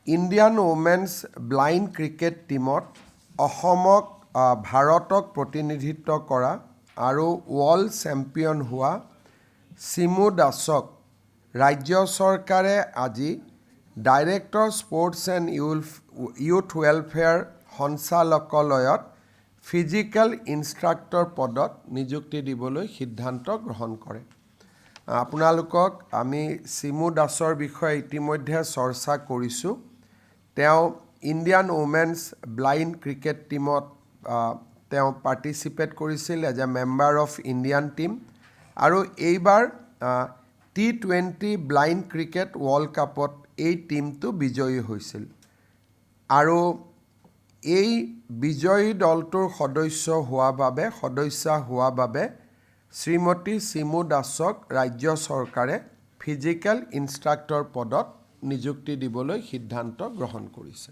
Indian women's blind cricket টীমত অসমক ভাৰতক প্ৰতিনিধিত্ব কৰা আৰু ৱৰ্ল্ড চেম্পিয়ন হোৱা চিমু দাসক ৰাজ্য চৰকাৰে আজি director sports and youth welfare সঞ্চালকালয়ত ফিজিকেল ইনষ্ট্ৰাক্টৰ পদত নিযুক্তি দিবলৈ সিদ্ধান্ত গ্ৰহণ কৰে। আপোনালোকক আমি চিমু দাসৰ বিষয়ে ইতিমধ্যে চৰ্চা কৰিছোঁ। তেওঁ ইণ্ডিয়ান ওমেন্স ব্লাইণ্ড ক্ৰিকেট টীমত তেওঁ পাৰ্টিচিপেট কৰিছিল as a member of Indian team আৰু এইবাৰ T20 ব্লাইণ্ড ক্ৰিকেট ৱৰ্ল্ড কাপত এই টীমটো বিজয়ী হৈছিল আৰু এই বিজয়ী দলটোৰ সদস্যা হোৱা বাবে শ্ৰীমতী চিমু দাসক ৰাজ্য চৰকাৰে ফিজিকেল ইনষ্ট্ৰাক্টৰ পদত নিযুক্তি দিবলৈ সিদ্ধান্ত গ্ৰহণ কৰিছে।